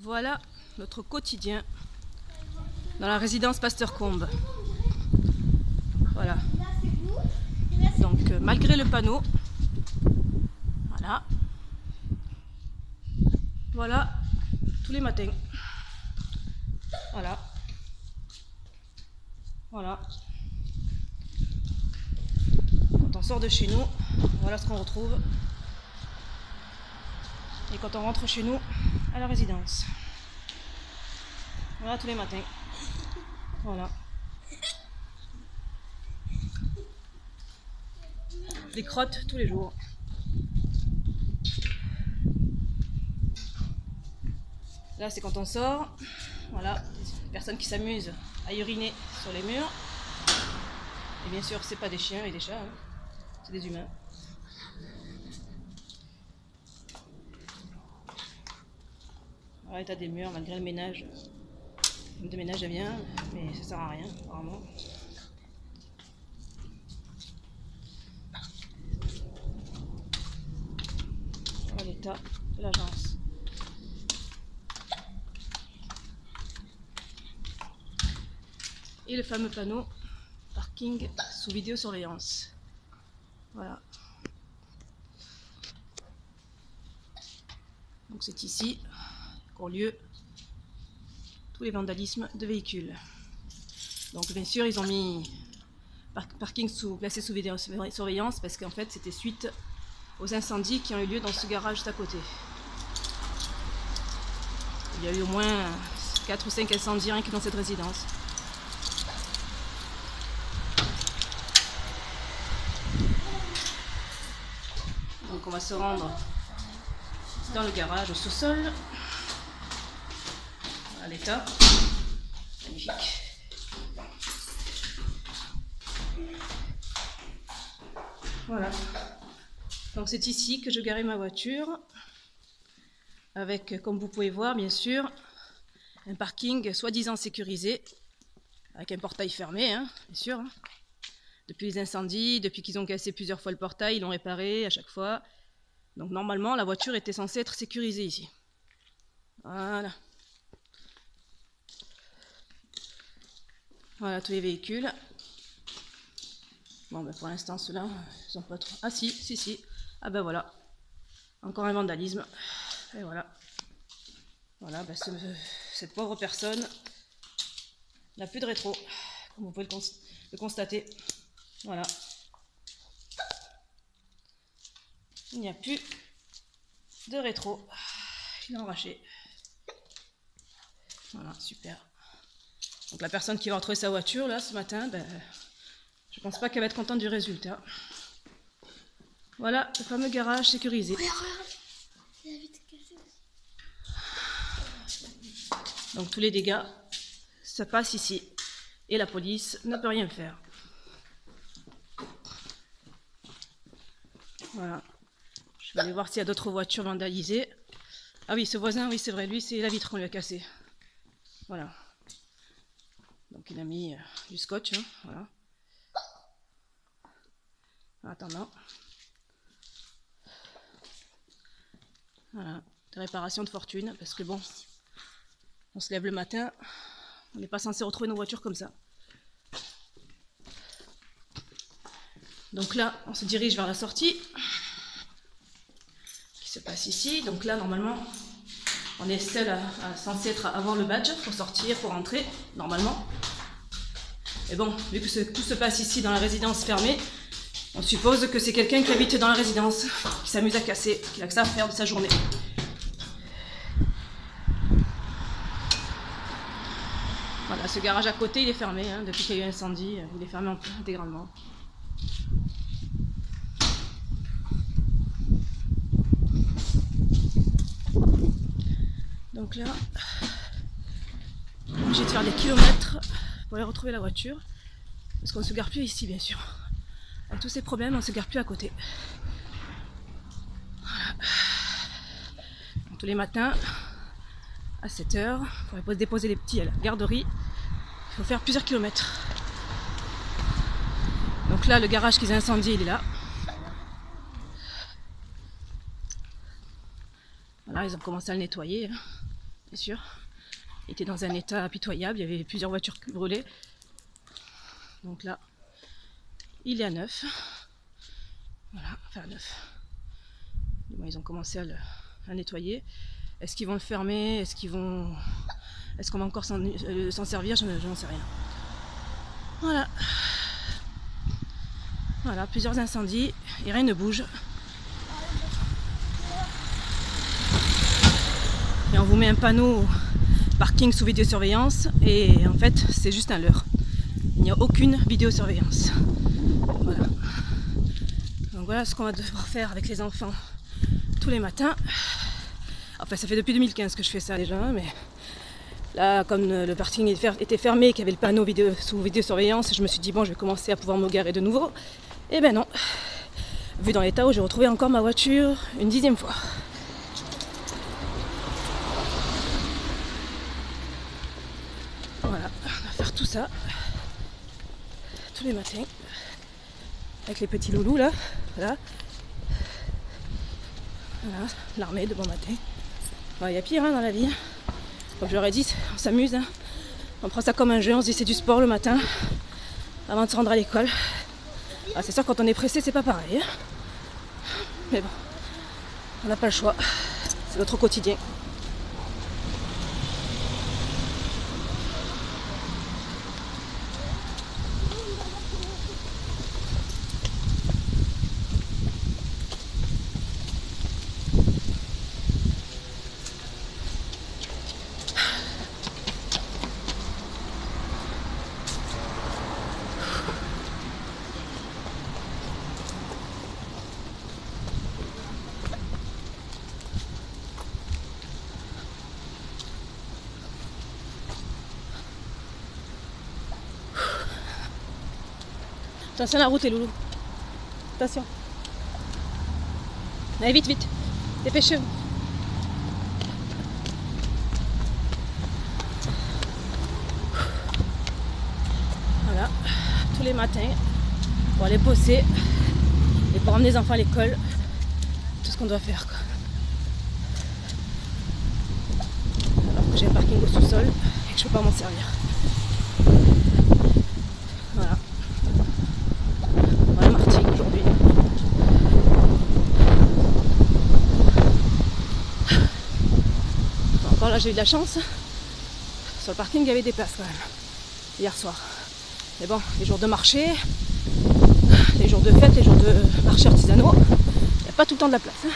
Voilà notre quotidien dans la résidence Pasteur Combe. Voilà. Donc malgré le panneau, voilà tous les matins. Voilà. Quand on sort de chez nous, voilà ce qu'on retrouve. Et quand on rentre chez nous, à la résidence. Voilà tous les matins. Voilà. Des crottes tous les jours. Là c'est quand on sort. Voilà, des personnes qui s'amusent à uriner sur les murs. Et bien sûr c'est pas des chiens et des chats, hein. C'est des humains. Voilà l'état des murs malgré le ménage. Le déménage vient, mais ça sert à rien apparemment. Voilà l'état de l'agence. Et le fameux panneau parking sous vidéosurveillance. Voilà. Donc c'est ici qu'ont lieu tous les vandalismes de véhicules. Donc bien sûr ils ont mis parking placé sous vidéosurveillance parce qu'en fait c'était suite aux incendies qui ont eu lieu dans ce garage juste à côté. Il y a eu au moins 4 ou 5 incendies rien que dans cette résidence. Donc on va se rendre dans le garage au sous-sol. Voilà l'état. Magnifique. Voilà. Donc c'est ici que je garais ma voiture. Avec, comme vous pouvez voir, bien sûr, un parking soi-disant sécurisé. Avec un portail fermé, hein, bien sûr. Hein. Depuis les incendies, depuis qu'ils ont cassé plusieurs fois le portail, ils l'ont réparé à chaque fois. Donc normalement, la voiture était censée être sécurisée ici. Voilà. Voilà tous les véhicules. Bon, ben pour l'instant, ceux-là, ils sont pas trop... Ah si. Ah ben voilà. Encore un vandalisme. Et voilà. Voilà, ben cette pauvre personne n'a plus de rétro. Comme vous pouvez le constater. Voilà. Il n'y a plus de rétro. Il a arraché. Voilà, super. Donc la personne qui va retrouver sa voiture là ce matin, ben, je pense pas qu'elle va être contente du résultat. Voilà le fameux garage sécurisé. Donc tous les dégâts, ça passe ici. Et la police ne peut rien faire. Voilà. Je vais aller voir s'il y a d'autres voitures vandalisées. Ah oui, ce voisin, oui c'est vrai, lui c'est la vitre qu'on lui a cassée. Voilà. Donc il a mis du scotch, hein, voilà. En attendant. Voilà, des réparations de fortune, parce que bon, on se lève le matin, on n'est pas censé retrouver nos voitures comme ça. Donc là, on se dirige vers la sortie, qui se passe ici. Donc là, normalement, on est censé avoir le badge pour sortir, pour entrer, normalement. Et bon, vu que tout se passe ici dans la résidence fermée, on suppose que c'est quelqu'un qui habite dans la résidence, qui s'amuse à casser, qui a que ça à faire de sa journée. Voilà, ce garage à côté, il est fermé, hein, depuis qu'il y a eu un incendie, il est fermé intégralement. Donc là, j'ai de faire des kilomètres pour aller retrouver la voiture, parce qu'on ne se gare plus ici, bien sûr. Avec tous ces problèmes, on ne se gare plus à côté. Voilà. Donc, tous les matins, à 7 h, pour aller déposer les petits à la garderie, il faut faire plusieurs kilomètres. Donc là, le garage qu'ils ont incendié, il est là. Voilà, ils ont commencé à le nettoyer. bien sûr. Il était dans un état pitoyable, il y avait plusieurs voitures brûlées. Donc là, il est à neuf. Voilà, enfin à neuf. Bon, ils ont commencé à le nettoyer. Est-ce qu'ils vont le fermer? Est-ce qu'on va encore s'en servir? Je n'en sais rien. Voilà. Voilà, plusieurs incendies et rien ne bouge. Et on vous met un panneau parking sous vidéosurveillance et en fait c'est juste un leurre. Il n'y a aucune vidéosurveillance. Voilà. Donc voilà ce qu'on va devoir faire avec les enfants tous les matins. Enfin ça fait depuis 2015 que je fais ça déjà, mais là comme le parking était fermé, qu'il y avait le panneau sous vidéosurveillance, je me suis dit bon je vais commencer à pouvoir me garer de nouveau. Et ben non. Vu dans l'état où j'ai retrouvé encore ma voiture une 10e fois. Voilà, on va faire tout ça tous les matins avec les petits loulous là. Voilà, voilà l'armée de bon matin. Bon, il y a pire hein, dans la vie. Comme je leur ai dit, on s'amuse. Hein. On prend ça comme un jeu, on se dit c'est du sport le matin avant de se rendre à l'école. Ah, c'est sûr quand on est pressé c'est pas pareil. Hein. Mais bon, on n'a pas le choix. C'est notre quotidien. Attention la route les loulous. Attention. Allez vite, vite. Dépêchez-vous. Voilà. Tous les matins, pour aller bosser et pour emmener les enfants à l'école. Tout ce qu'on doit faire quoi. Alors que j'ai un parking au sous-sol et que je ne peux pas m'en servir. Voilà. Voilà Martigues aujourd'hui. Encore là j'ai eu de la chance. Sur le parking il y avait des places quand même. Hier soir. Mais bon, les jours de marché, les jours de fête, les jours de marché artisanaux, il n'y a pas tout le temps de la place. Hein.